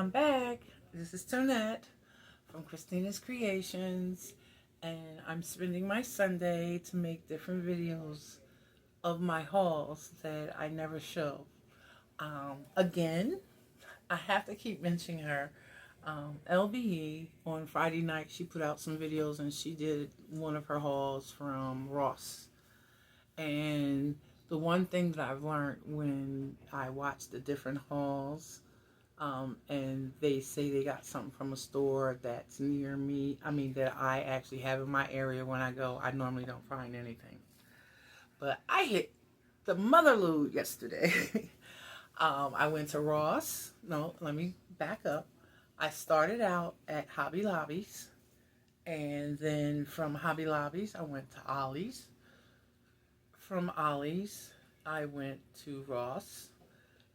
I'm back. This is Tonette from Christina's Creations, and I'm spending my Sunday to make different videos of my hauls that I never show. Again, I have to keep mentioning her. LBE on Friday night, she put out some videos and she did one of her hauls from Ross. And the one thing that I've learned when I watch the different hauls, and they say they got something from a store that's near me, that I actually have in my area when I go, I normally don't find anything. But I hit the motherlode yesterday. I went to Ross. No, let me back up. I started out at Hobby Lobby's, and then from Hobby Lobby's, I went to Ollies. From Ollies, I went to Ross,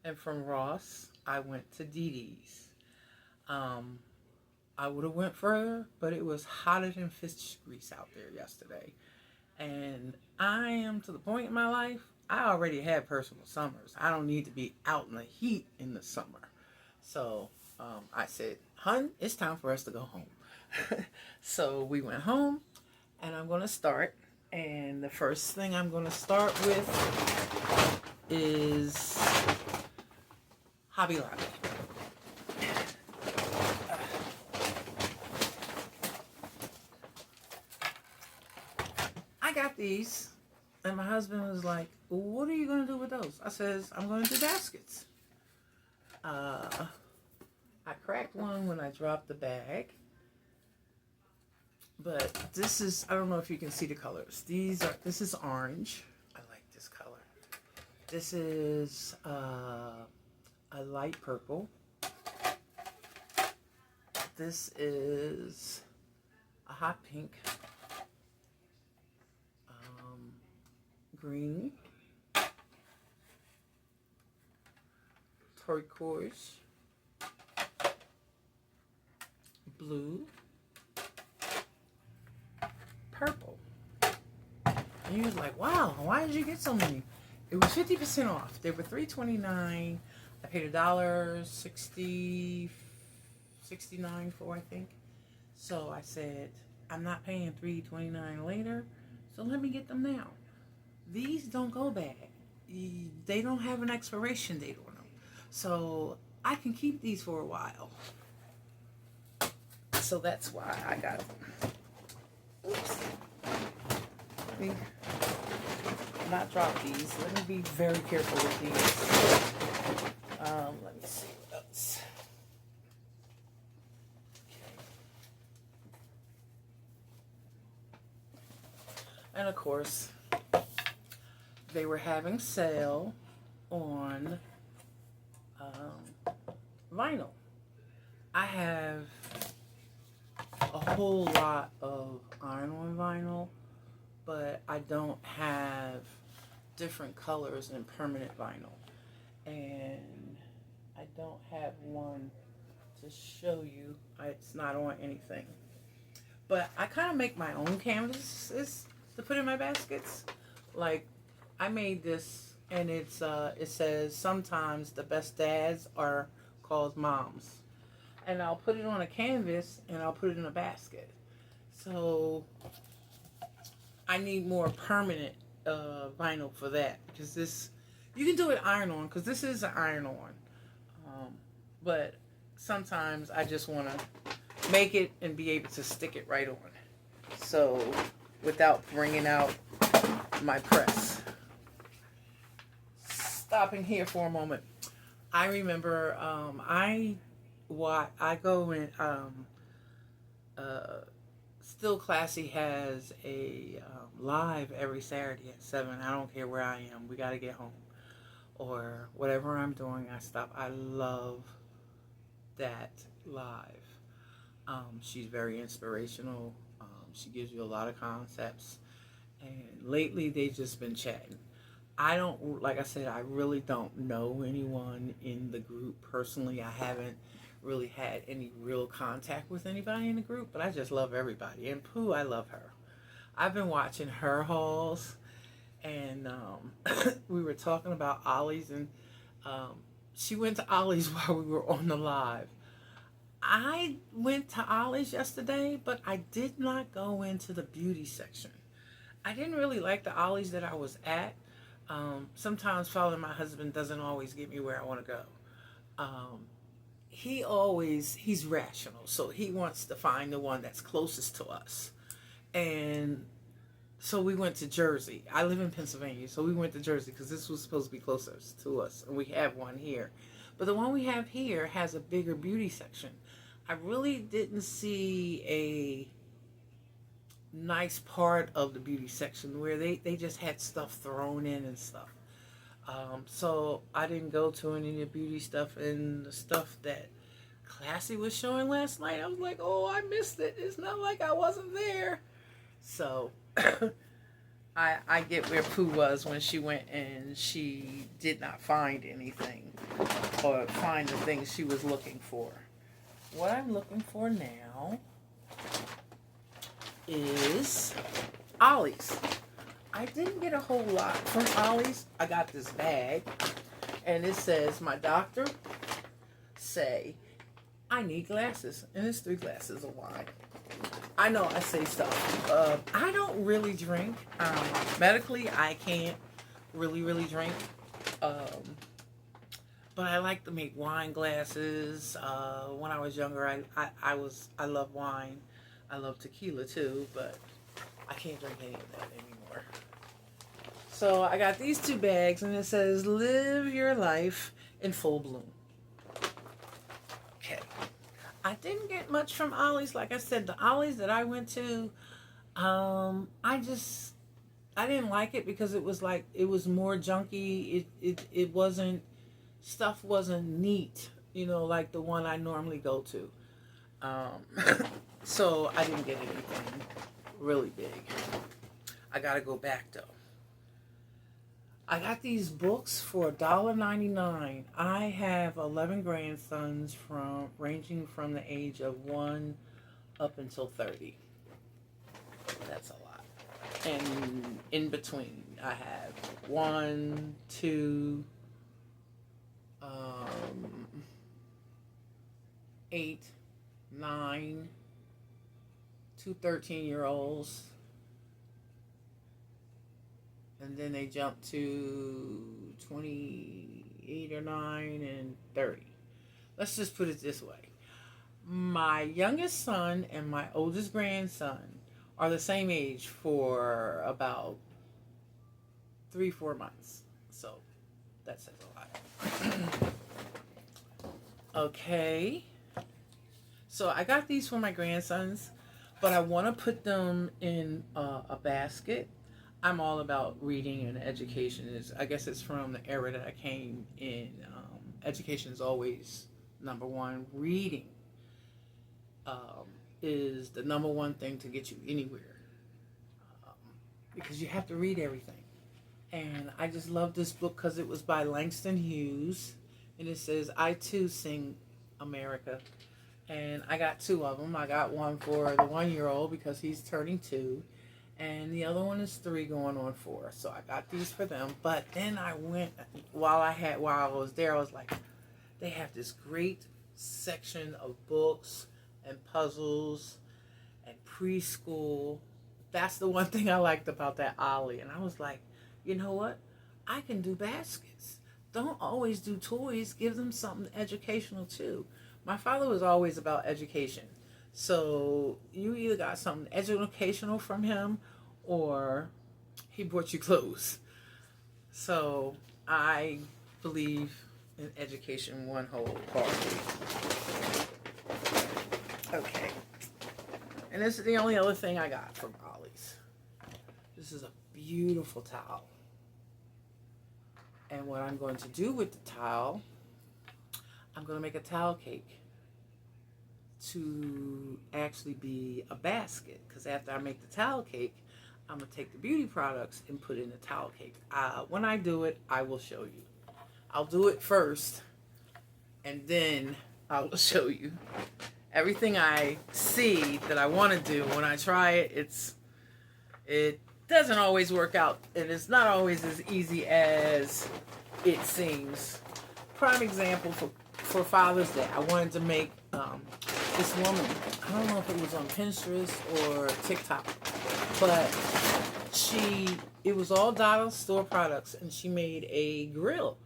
and from Ross, I went to Dee Dee's. I would have went further, but it was hotter than fish grease out there yesterday. And I am to the point in my life, I already have personal summers. I don't need to be out in the heat in the summer. So I said, hun, it's time for us to go home. So we went home, and I'm going to start. And the first thing I'm going to start with is Hobby Lobby. I got these, and my husband was like, what are you going to do with those? I says, I'm going to do baskets. I cracked one when I dropped the bag. But this is, I don't know if you can see the colors. This is orange. I like this color. This is a light purple. This is a hot pink. Green. Turquoise. Blue. Purple. And you was like, wow, why did you get so many? It was 50% off. They were $3.29. I paid $1.60, 69 for, I think. So I said, I'm not paying $3.29 later, so let me get them now. These don't go bad. They don't have an expiration date on them. So I can keep these for a while. So that's why I got them. Oops. Let me not drop these. Let me be very careful with these. Let me see what else. Okay. And of course, they were having sale on vinyl. I have a whole lot of iron-on vinyl, but I don't have different colors in permanent vinyl. And I don't have one to show you. It's not on anything. But I kind of make my own canvases to put in my baskets. Like, I made this, and it says, sometimes the best dads are called moms. And I'll put it on a canvas, and I'll put it in a basket. So I need more permanent vinyl for that, because this, you can do it iron on, because this is an iron on. But sometimes I just want to make it and be able to stick it right on. So without bringing out my press. Stopping here for a moment. I remember I go in, Still Classy has a live every Saturday at 7. I don't care where I am. We got to get home. Or whatever I'm doing, I stop. I love that live. She's very inspirational. She gives you a lot of concepts. And lately, they've just been chatting. I don't, like I said, I really don't know anyone in the group personally. I haven't really had any real contact with anybody in the group, but I just love everybody. And Pooh, I love her. I've been watching her hauls, and we were talking about Ollies, and she went to Ollies while we were on the live. I went to Ollies yesterday, but I did not go into the beauty section. I didn't really like the Ollies that I was at. Sometimes following my husband doesn't always get me where I want to go. Um, he's rational, so he wants to find the one that's closest to us. And so we went to Jersey. I live in Pennsylvania, so we went to Jersey because this was supposed to be closest to us, and we have one here. But the one we have here has a bigger beauty section. I really didn't see a nice part of the beauty section where they just had stuff thrown in and stuff. So I didn't go to any of the beauty stuff, and the stuff that Classy was showing last night, I was like, oh, I missed it. It's not like I wasn't there. So I get where Pooh was when she went and she did not find anything or find the things she was looking for. What I'm looking for now is Ollies. I didn't get a whole lot from Ollies. I got this bag and it says, my doctor say I need glasses, and it's 3 glasses of wine. I know I say stuff. I don't really drink. Medically, I can't really drink. But I like to make wine glasses. When I was younger, I love wine. I love tequila too, but I can't drink any of that anymore. So I got these 2 bags, and it says, live your life in full bloom. Okay. I didn't get much from Ollies. Like I said, the Ollies that I went to, I didn't like it because it was like, it was more junky. It wasn't, stuff wasn't neat, like the one I normally go to. So I didn't get anything really big. I gotta go back though. I got these books for $1.99. I have 11 grandsons ranging from the age of 1 up until 30. That's a lot. And in between, I have 1, 2, 8, 9, 2 13-year-olds. And then they jump to 28 or 9 and 30. Let's just put it this way. My youngest son and my oldest grandson are the same age for about 3-4 months. So that says a lot. Okay. So I got these for my grandsons, but I want to put them in a basket. I'm all about reading and education. I guess it's from the era that I came in. Education is always number one. Reading is the number one thing to get you anywhere, because you have to read everything. And I just love this book because it was by Langston Hughes, and it says, I too sing America. And I got 2 of them. I got one for the 1-year-old because he's turning 2. And the other one is 3 going on 4. So I got these for them. But then I went, while I was there, I was like, they have this great section of books and puzzles and preschool. That's the one thing I liked about that Ollie. And I was like, you know what? I can do baskets. Don't always do toys. Give them something educational too. My father was always about education. So you either got something educational from him or he brought you clothes. So I believe in education wholeheartedly. Okay. And this is the only other thing I got from Ollies. This is a beautiful towel. And what I'm going to do with the towel, I'm going to make a towel cake to actually be a basket, because after I make the towel cake, I'm going to take the beauty products and put in the towel cake. When I do it, I will show you. I'll do it first, and then I will show you. Everything I see that I want to do, when I try it, it doesn't always work out, and it's not always as easy as it seems. Prime example for Father's Day, I wanted to make this woman. I don't know if it was on Pinterest or TikTok, but it was all dollar store products, and she made a grill,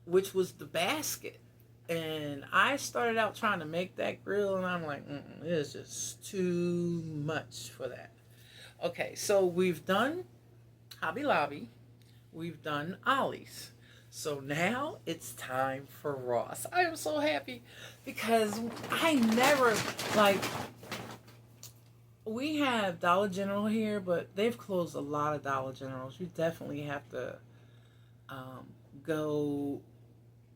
which was the basket. And I started out trying to make that grill, and I'm like, it's just too much for that. Okay, so we've done Hobby Lobby, we've done Ollies. So now it's time for Ross. I am so happy because I never, like, we have Dollar General here, but they've closed a lot of Dollar Generals. You definitely have to go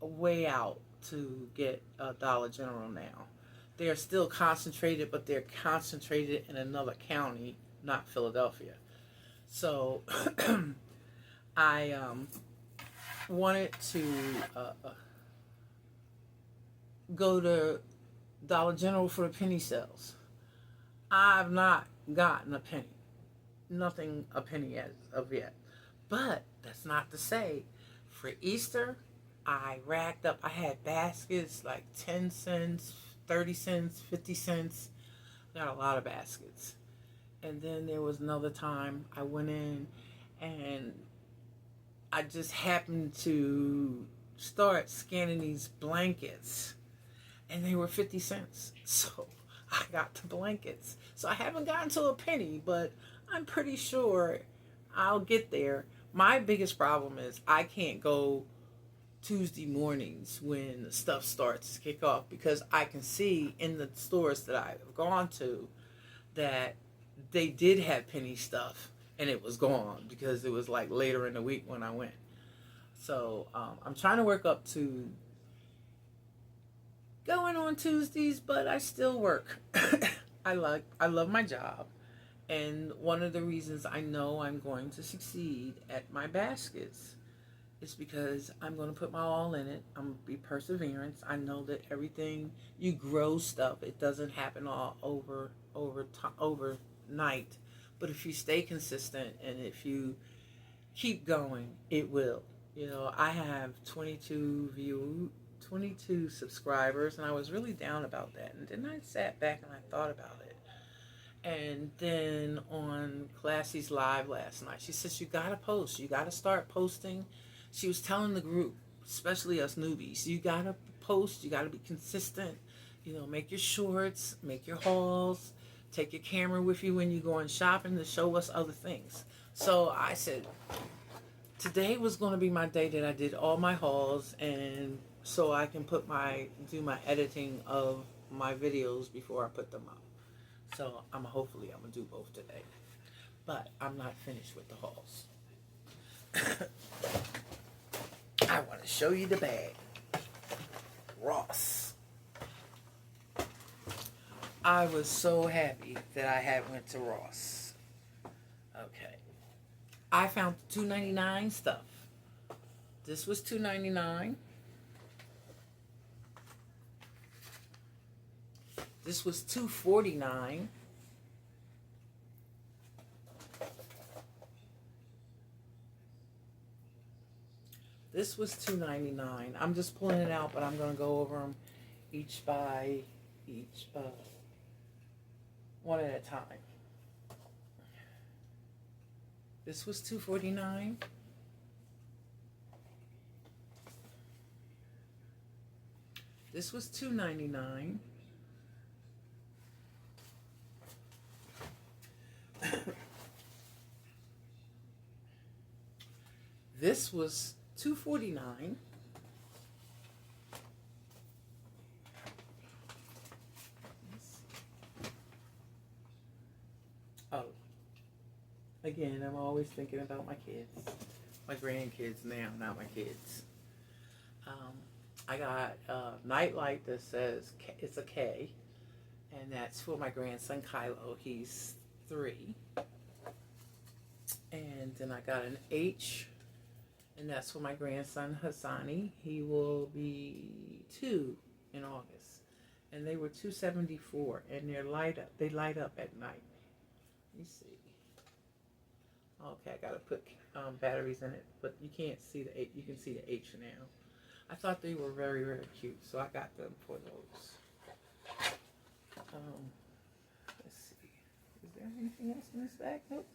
way out to get a Dollar General now. They're still concentrated, but they're concentrated in another county, not Philadelphia. So I wanted to go to Dollar General for the penny sales. I've not gotten a penny. Nothing a penny as of yet. But that's not to say, for Easter, I racked up. I had baskets like 10 cents, 30 cents, 50 cents. Got a lot of baskets. And then there was another time I went in and I just happened to start scanning these blankets, and they were 50 cents. So I got the blankets. So I haven't gotten to a penny, but I'm pretty sure I'll get there. My biggest problem is I can't go Tuesday mornings when the stuff starts to kick off, because I can see in the stores that I've gone to that they did have penny stuff and it was gone because it was like later in the week when I went. So I'm trying to work up to going on Tuesdays, but I still work. I love my job, and one of the reasons I know I'm going to succeed at my baskets is because I'm going to put my all in it. I'm going to be perseverance. I know that everything, you grow stuff, it doesn't happen all overnight. But if you stay consistent and if you keep going, it will. You know, I have 22 subscribers, and I was really down about that. And then I sat back and I thought about it. And then on Classy's live last night, she says, you got to post. You got to start posting. She was telling the group, especially us newbies, you got to post. You got to be consistent. You know, make your shorts, make your hauls. Take your camera with you when you're going shopping to show us other things. So I said, today was going to be my day that I did all my hauls, and so I can do my editing of my videos before I put them up. So hopefully I'm gonna do both today, but I'm not finished with the hauls. I want to show you the bag. Ross. I was so happy that I had went to Ross. Okay. I found $2.99 stuff. This was $2.99. This was $2.49. This was $2.99. I'm just pulling it out, but I'm going to go over them each by one at a time. This was $2.49. This was $2.99. This was $2.49. Oh, again, I'm always thinking about my kids, my grandkids now, not my kids. I got a nightlight that says it's a K, and that's for my grandson Kylo. He's 3. And then I got an H, and that's for my grandson Hassani. He will be 2 in August. And they were $2.74, and they light up at night. Let me see. Okay, I gotta put batteries in it, but you can't see the H. You can see the H now. I thought they were very, very cute, so I got them for those. Let's see. Is there anything else in this bag? Nope.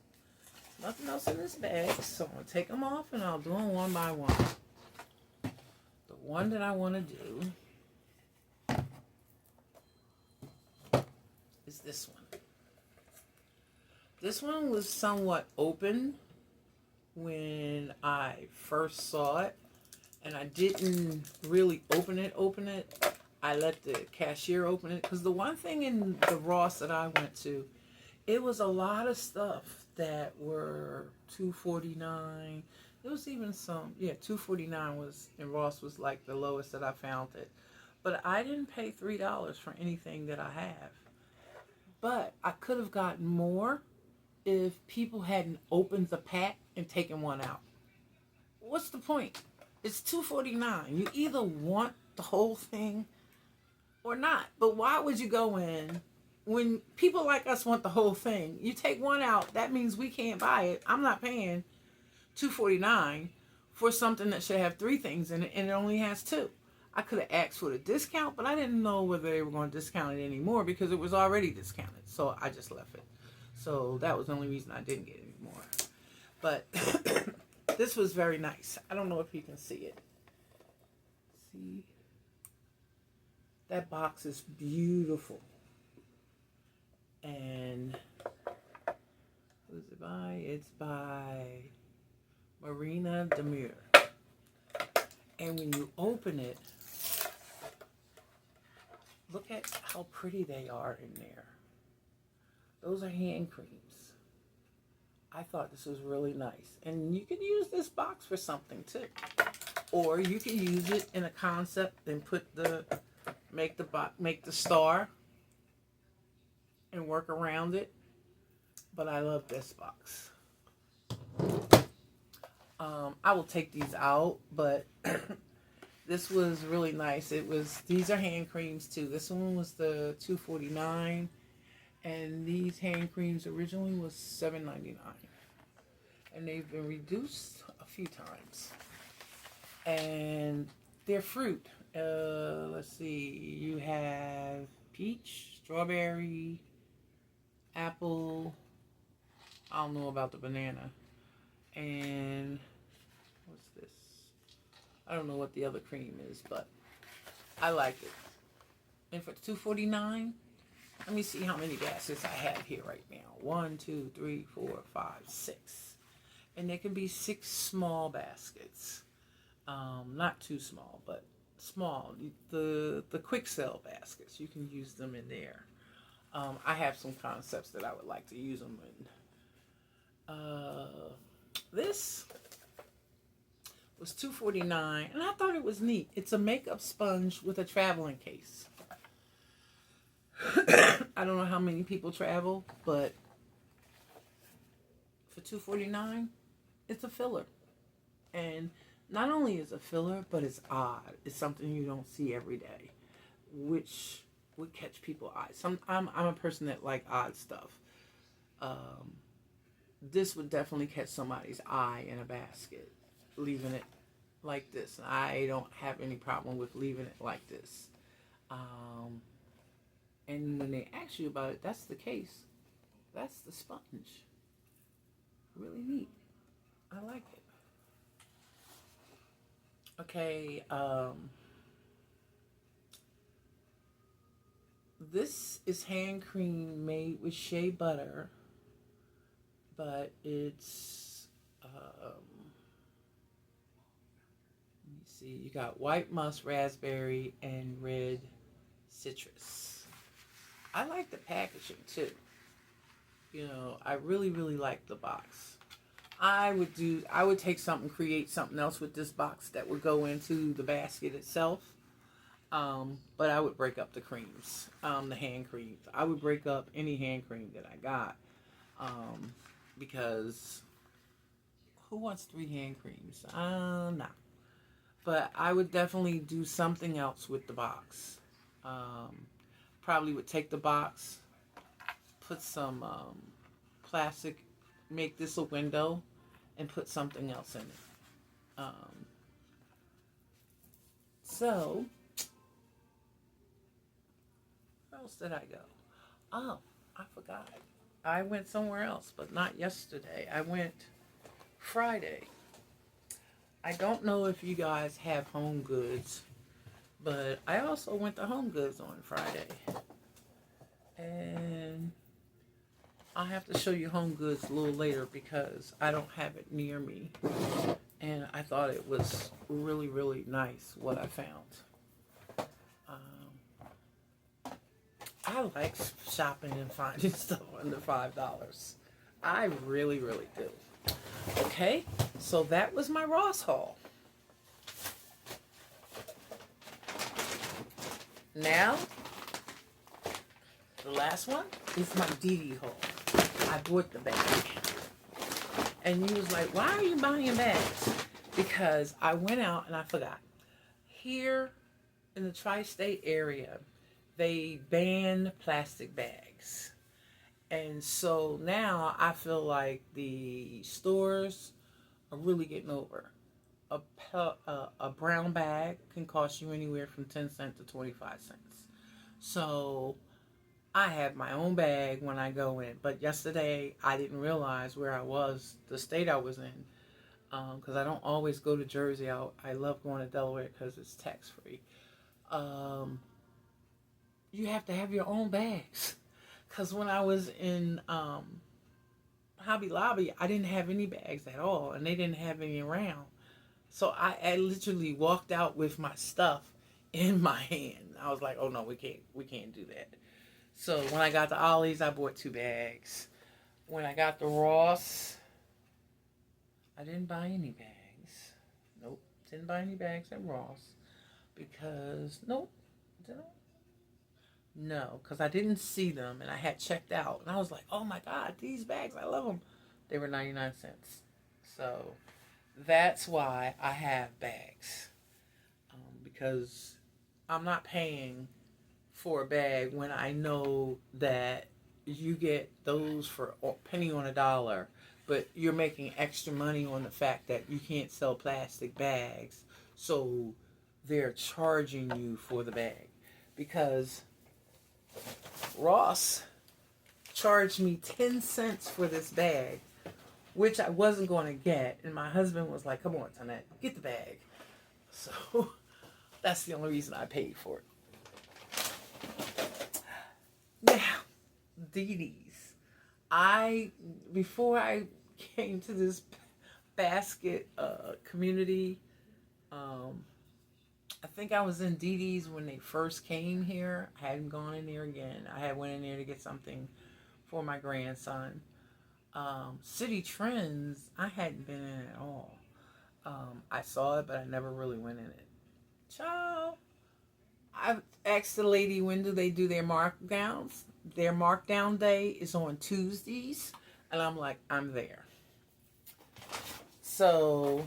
Nothing else in this bag. So I'm going to take them off and I'll do them one by one. The one that I want to do is this one. This one was somewhat open when I first saw it. And I didn't really open it. I let the cashier open it. Because the one thing in the Ross that I went to, it was a lot of stuff that were $2.49. There was even some, $2.49 was, in Ross was like the lowest that I found it. But I didn't pay $3 for anything that I have. But I could have gotten more if people hadn't opened the pack and taken one out. What's the point? It's $2.49. You either want the whole thing or not. But why would you go in when people like us want the whole thing? You take one out, that means we can't buy it. I'm not paying $2.49 for something that should have 3 things in it and it only has 2. I could have asked for the discount, but I didn't know whether they were going to discount it anymore because it was already discounted. So I just left it. So that was the only reason I didn't get any more. But this was very nice. I don't know if you can see it. See? That box is beautiful. And who is it by? It's by Marina Demure. And when you open it, look at how pretty they are in there. Those are hand creams. I thought this was really nice. And you can use this box for something too. Or you can use it in a concept and make the star and work around it. But I love this box. I will take these out, but this was really nice. These are hand creams too. This one was the $2.49. And these hand creams originally was $7.99. And they've been reduced a few times. And they're fruit. Let's see. You have peach, strawberry, apple. I don't know about the banana. And what's this? I don't know what the other cream is, but I like it. And for $2.49, let me see how many baskets I have here right now. 1, 2, 3, 4, 5, 6. And there can be 6 small baskets. Not too small, but small. The quick sell baskets, you can use them in there. I have some concepts that I would like to use them in. This was $2.49, and I thought it was neat. It's a makeup sponge with a traveling case. I don't know how many people travel, but for $2.49, it's a filler. And not only is it a filler, but it's odd. It's something you don't see every day, which would catch people's eyes. I'm a person that like odd stuff. This would definitely catch somebody's eye in a basket, leaving it like this. I don't have any problem with leaving it like this. And when they ask you about it, that's the case. That's the sponge. Really neat. I like it. Okay, this is hand cream made with shea butter, but it's, let me see, you got white musk, raspberry, and red citrus. I like the packaging too. You know, I really, really like the box. I would create something else with this box that would go into the basket itself. But I would break up the creams, the hand creams. I would break up any hand cream that I got. Because who wants 3 hand creams? No. But I would definitely do something else with the box. Probably would take the box, put some plastic, make this a window, and put something else in it. So, where else did I go? Oh, I forgot. I went somewhere else, but not yesterday. I went Friday. I don't know if you guys have Home Goods, but I also went to Home Goods on Friday. And I'll have to show you Home Goods a little later because I don't have it near me. And I thought it was really, really nice what I found. I like shopping and finding stuff under $5. I really, really do. Okay, so that was my Ross haul. Now, the last one is my DD haul. I bought the bag. And you was like, why are you buying bags? Because I went out and I forgot. Here in the tri-state area, they ban plastic bags. And so now I feel like the stores are really getting over. A brown bag can cost you anywhere from 10 cents to 25 cents. So I have my own bag when I go in. But yesterday I didn't realize where I was, the state I was in. Because I don't always go to Jersey. I love going to Delaware because it's tax-free. You have to have your own bags. Because when I was in Hobby Lobby, I didn't have any bags at all. And they didn't have any around. So I literally walked out with my stuff in my hand. I was like, oh no, we can't do that. So when I got to Ollies, I bought 2 bags. When I got to Ross, I didn't buy any bags. Nope, didn't buy any bags at Ross. Because, nope, did I? No, because I didn't see them and I had checked out. And I was like, oh my God, these bags, I love them. They were 99 cents. So that's why I have bags. Because I'm not paying for a bag when I know that you get those for a penny on a dollar. But you're making extra money on the fact that you can't sell plastic bags. So they're charging you for the bag. Because Ross charged me 10 cents for this bag, which I wasn't going to get. And my husband was like, come on, Tonette, get the bag. So that's the only reason I paid for it. Now, DD's. Before I came to this basket community, I think I was in DD's when they first came here. I hadn't gone in there again. I had went in there to get something for my grandson. City Trends, I hadn't been in at all. I saw it, but I never really went in it. Child, I asked the lady, when do they do their markdowns? Their markdown day is on Tuesdays. And I'm like, I'm there. So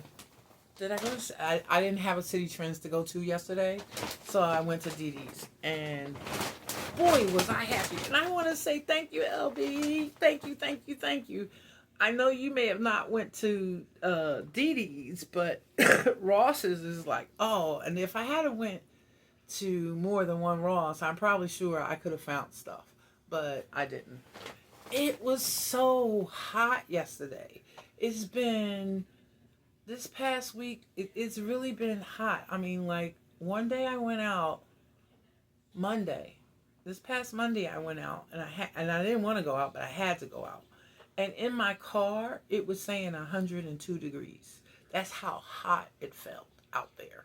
did I go to, I didn't have a City Trends to go to yesterday, so I went to DD's, and boy was I happy. And I want to say thank you, LB. Thank you, thank you, thank you. I know you may have not went to DD's, but Ross's is like, oh, and if I had went to more than one Ross, I'm probably sure I could have found stuff, but I didn't. It was so hot yesterday. It's been, this past week, it's really been hot. I mean, like, one day I went out, Monday. This past Monday I went out, and I didn't want to go out, but I had to go out. And in my car, it was saying 102 degrees. That's how hot it felt out there.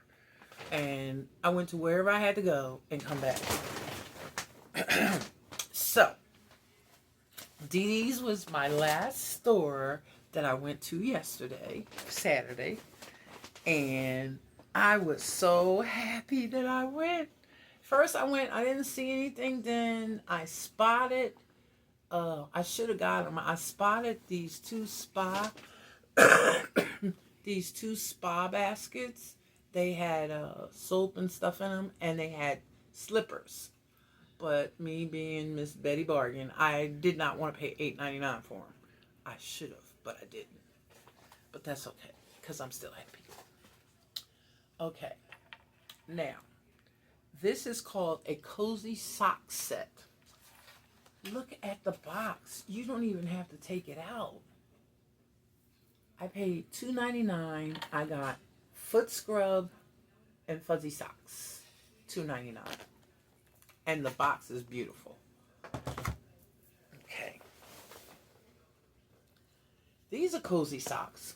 And I went to wherever I had to go and come back. So, DD's was my last store that I went to yesterday, Saturday. And I was so happy that I went. First I went, I didn't see anything. Then I spotted, I should have got them. I spotted these two spa baskets. They had soap and stuff in them, and they had slippers. But me being Miss Betty Bargain, I did not want to pay $8.99 for them. I should have, but I didn't. But that's okay, because I'm still happy. Okay. Now, this is called a cozy sock set. Look at the box. You don't even have to take it out. I paid $2.99. I got foot scrub and fuzzy socks. $2.99. And the box is beautiful. Okay. These are cozy socks.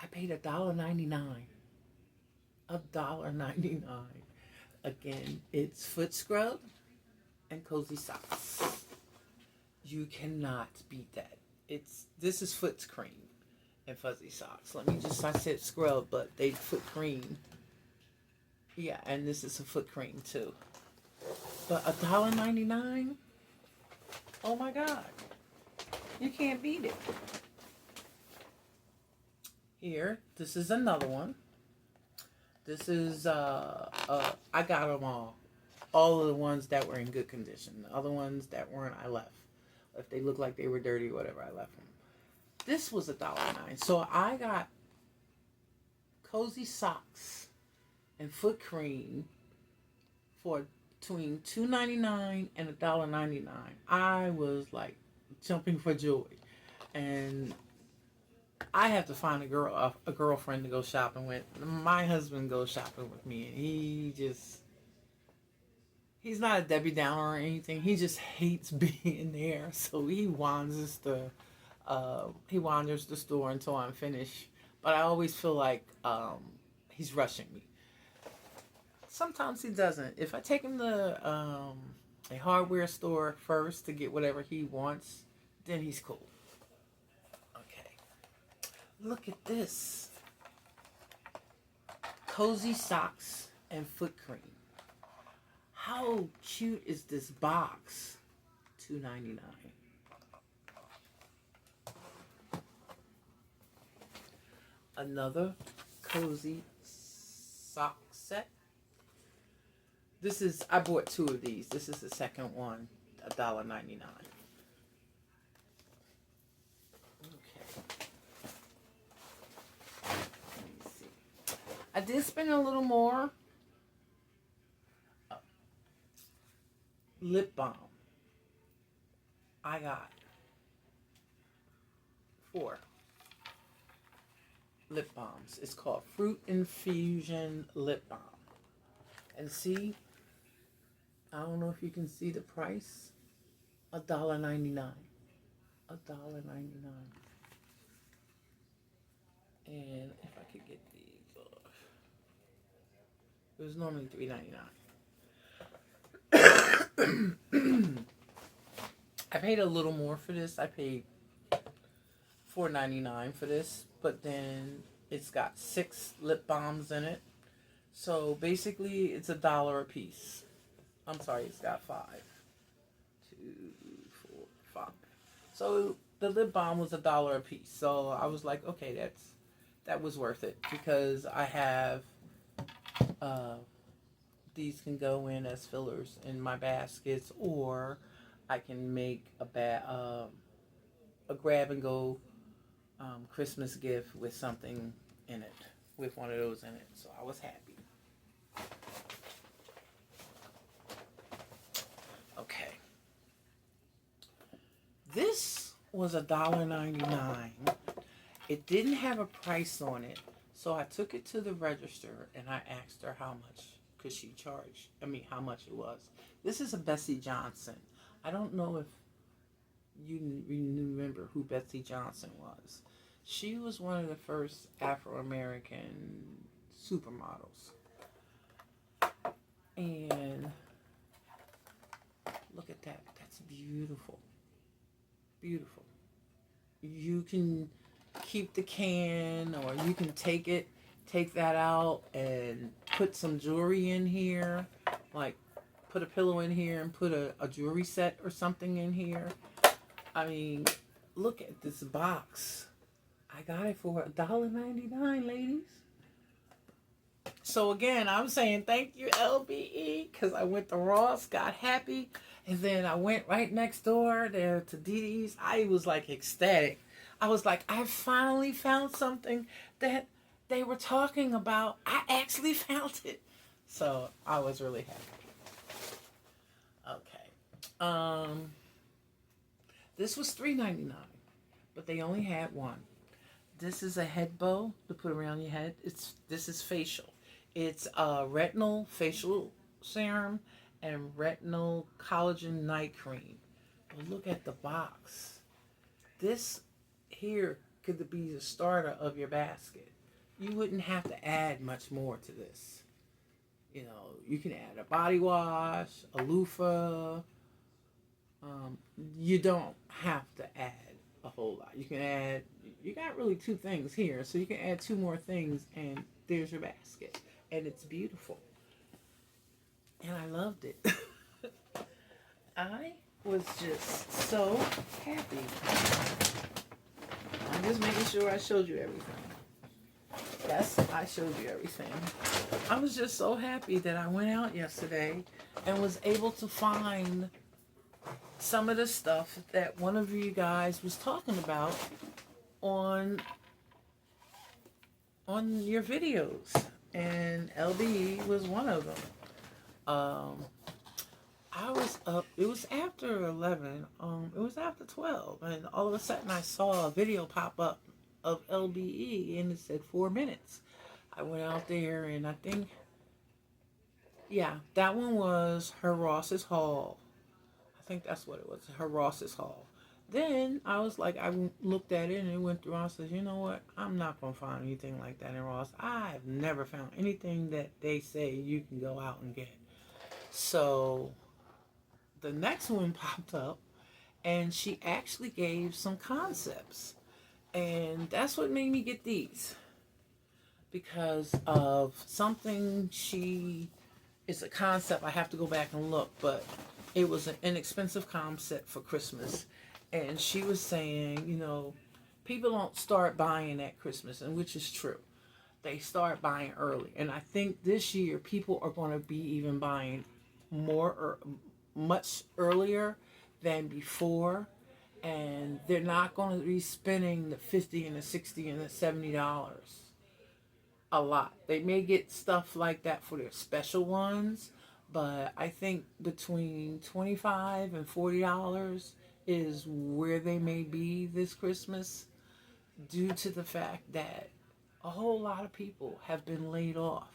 I paid $1.99. $1.99. Again, it's foot scrub and cozy socks. You cannot beat that. This is foot cream and fuzzy socks. I said scrub, but they foot cream. Yeah, and this is a foot cream too. But $1.99? Oh my God. You can't beat it. Here, this is another one. This is, I got them all. All of the ones that were in good condition. The other ones that weren't, I left. If they looked like they were dirty or whatever, I left them. This was $1.09. So I got cozy socks and foot cream for between $2.99 and $1.99. I was like jumping for joy. And I have to find a girlfriend to go shopping with. My husband goes shopping with me, and he's not a Debbie Downer or anything. He just hates being there, so he wanders the store until I'm finished. But I always feel like he's rushing me. Sometimes he doesn't. If I take him to a hardware store first to get whatever he wants, then he's cool. Look at this. Cozy socks and foot cream. How cute is this box? $2.99. Another cozy sock set. I bought two of these. This is the second one, $1.99. I did spend a little more. Lip balm. I got 4 lip balms. It's called Fruit Infusion Lip Balm. And see, I don't know if you can see the price. $1.99. $1.99. And if I could get these off. It was normally $3.99. I paid a little more for this. I paid $4.99 for this, but then it's got 6 lip balms in it. So basically, it's $1 a piece. I'm sorry, it's got 5. 2, 4, 5. So the lip balm was $1 a piece. So I was like, okay, that was worth it, because I have these can go in as fillers in my baskets, or I can make a grab and go Christmas gift with something in it, with one of those in it. So I was happy. Okay. This was $1.99. It didn't have a price on it, so I took it to the register and I asked her how much could she charge. How much it was. This is a Bessie Johnson. I don't know if you remember who Bessie Johnson was. She was one of the first Afro-American supermodels. And look at that. That's beautiful. Beautiful. You can keep the can, or you can take that out and put some jewelry in here, like put a pillow in here and put a jewelry set or something in here. Look at this box. I got it for $1.99, ladies. So again, I'm saying thank you, LBE, because I went to Ross, got happy, and then I went right next door there to DD's. I was like ecstatic. I was like, I finally found something that they were talking about. I actually found it. So I was really happy. Okay. This was $3.99, but they only had one. This is a head bow to put around your head. This is facial. It's retinol facial serum and retinol collagen night cream. But look at the box. This here could be the starter of your basket. You wouldn't have to add much more to this. You know, you can add a body wash, a loofah. You don't have to add a whole lot. You got really two things here. So you can add two more things and there's your basket. And it's beautiful. And I loved it. I was just so happy. I'm just making sure I showed you everything. Yes, I showed you everything. I was just so happy that I went out yesterday and was able to find some of the stuff that one of you guys was talking about on your videos, and LB was one of them. I was up, it was after 11, it was after 12, and all of a sudden I saw a video pop up of LBE, and it said 4 minutes. I went out there, and I think, yeah, that one was her Ross's Haul. I think that's what it was, her Ross's Haul. Then I was like, I looked at it and it went through. I said, you know what? I'm not going to find anything like that in Ross. I've never found anything that they say you can go out and get. So the next one popped up and she actually gave some concepts. And that's what made me get these. Because of something it's a concept. I have to go back and look, but it was an inexpensive concept for Christmas. And she was saying, you know, people don't start buying at Christmas, and which is true. They start buying early. And I think this year people are going to be even buying much earlier than before. And they're not going to be spending the $50 and the $60 and the $70 a lot. They may get stuff like that for their special ones, but I think between $25 and $40 is where they may be this Christmas, due to the fact that a whole lot of people have been laid off,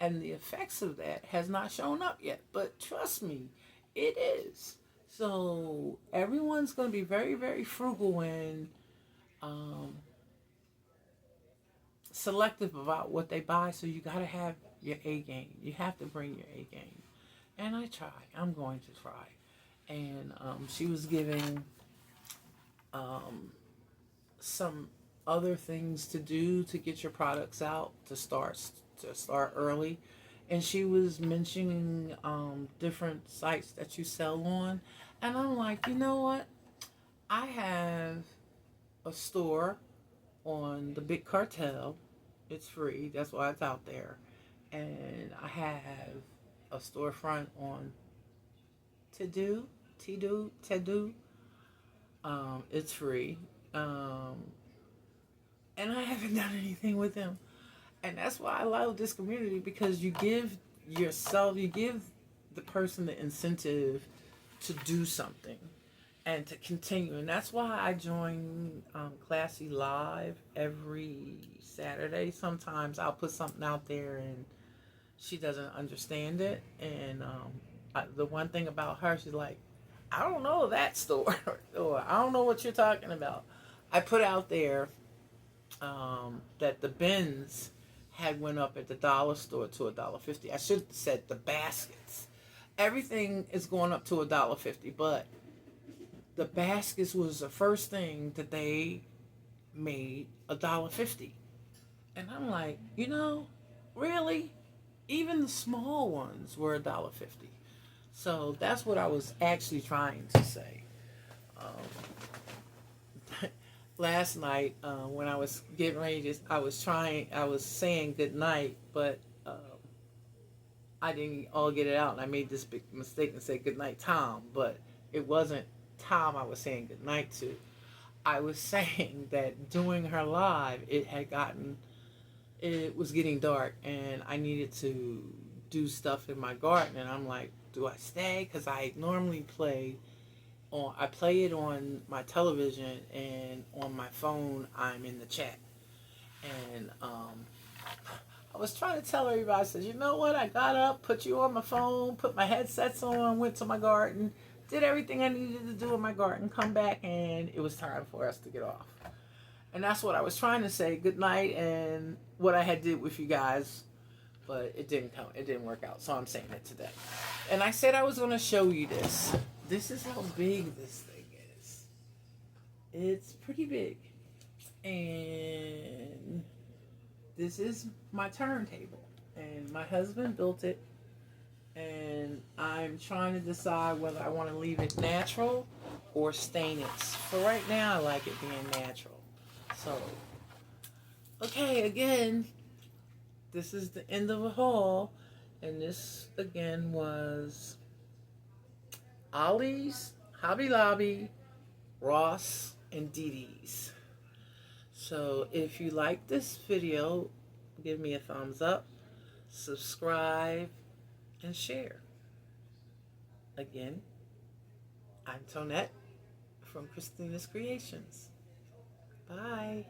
and the effects of that has not shown up yet, but trust me, it is. So everyone's going to be very, very frugal and selective about what they buy. So you got to have your A game. You have to bring your A game. And I try. I'm going to try. And she was giving some other things to do to get your products out, to start early. And she was mentioning different sites that you sell on. And I'm like, you know what? I have a store on the Big Cartel. It's free. That's why it's out there. And I have a storefront on Tedu. It's free. And I haven't done anything with them. And that's why I love this community, because you give the person the incentive to do something and to continue. And that's why I join Classy Live every Saturday. Sometimes I'll put something out there and she doesn't understand it. And the one thing about her, she's like, I don't know that store, or I don't know what you're talking about. I put out there that the bins had went up at the dollar store to $1.50. I should have said the baskets. Everything is going up to $1.50, but the baskets was the first thing that they made $1.50. And I'm like, you know, really? Even the small ones were $1.50. So that's what I was actually trying to say. Last night, when I was getting ready to, I was saying good night, but I didn't all get it out, and I made this big mistake and said good night, Tom, but it wasn't Tom I was saying good night to. I was saying that doing her live, it was getting dark, and I needed to do stuff in my garden, and I'm like, do I stay? Because I normally I play it on my television, and on my phone I'm in the chat. And I was trying to tell everybody, I said, you know what? I got up, put you on my phone, put my headsets on, went to my garden, did everything I needed to do in my garden, come back, and it was time for us to get off. And that's what I was trying to say, good night, and what I had did with you guys, but it didn't come, it didn't work out, so I'm saying it today. And I said I was going to show you this. This is how big this thing is. It's pretty big. And this is my turntable. And my husband built it. And I'm trying to decide whether I want to leave it natural or stain it. For right now, I like it being natural. So, okay, again, this is the end of a haul. And this, again, was Ollies, Hobby Lobby, Ross, and Dee Dee's. So if you like this video, give me a thumbs up, subscribe, and share. Again, I'm Tonette from Christina's Creations. Bye.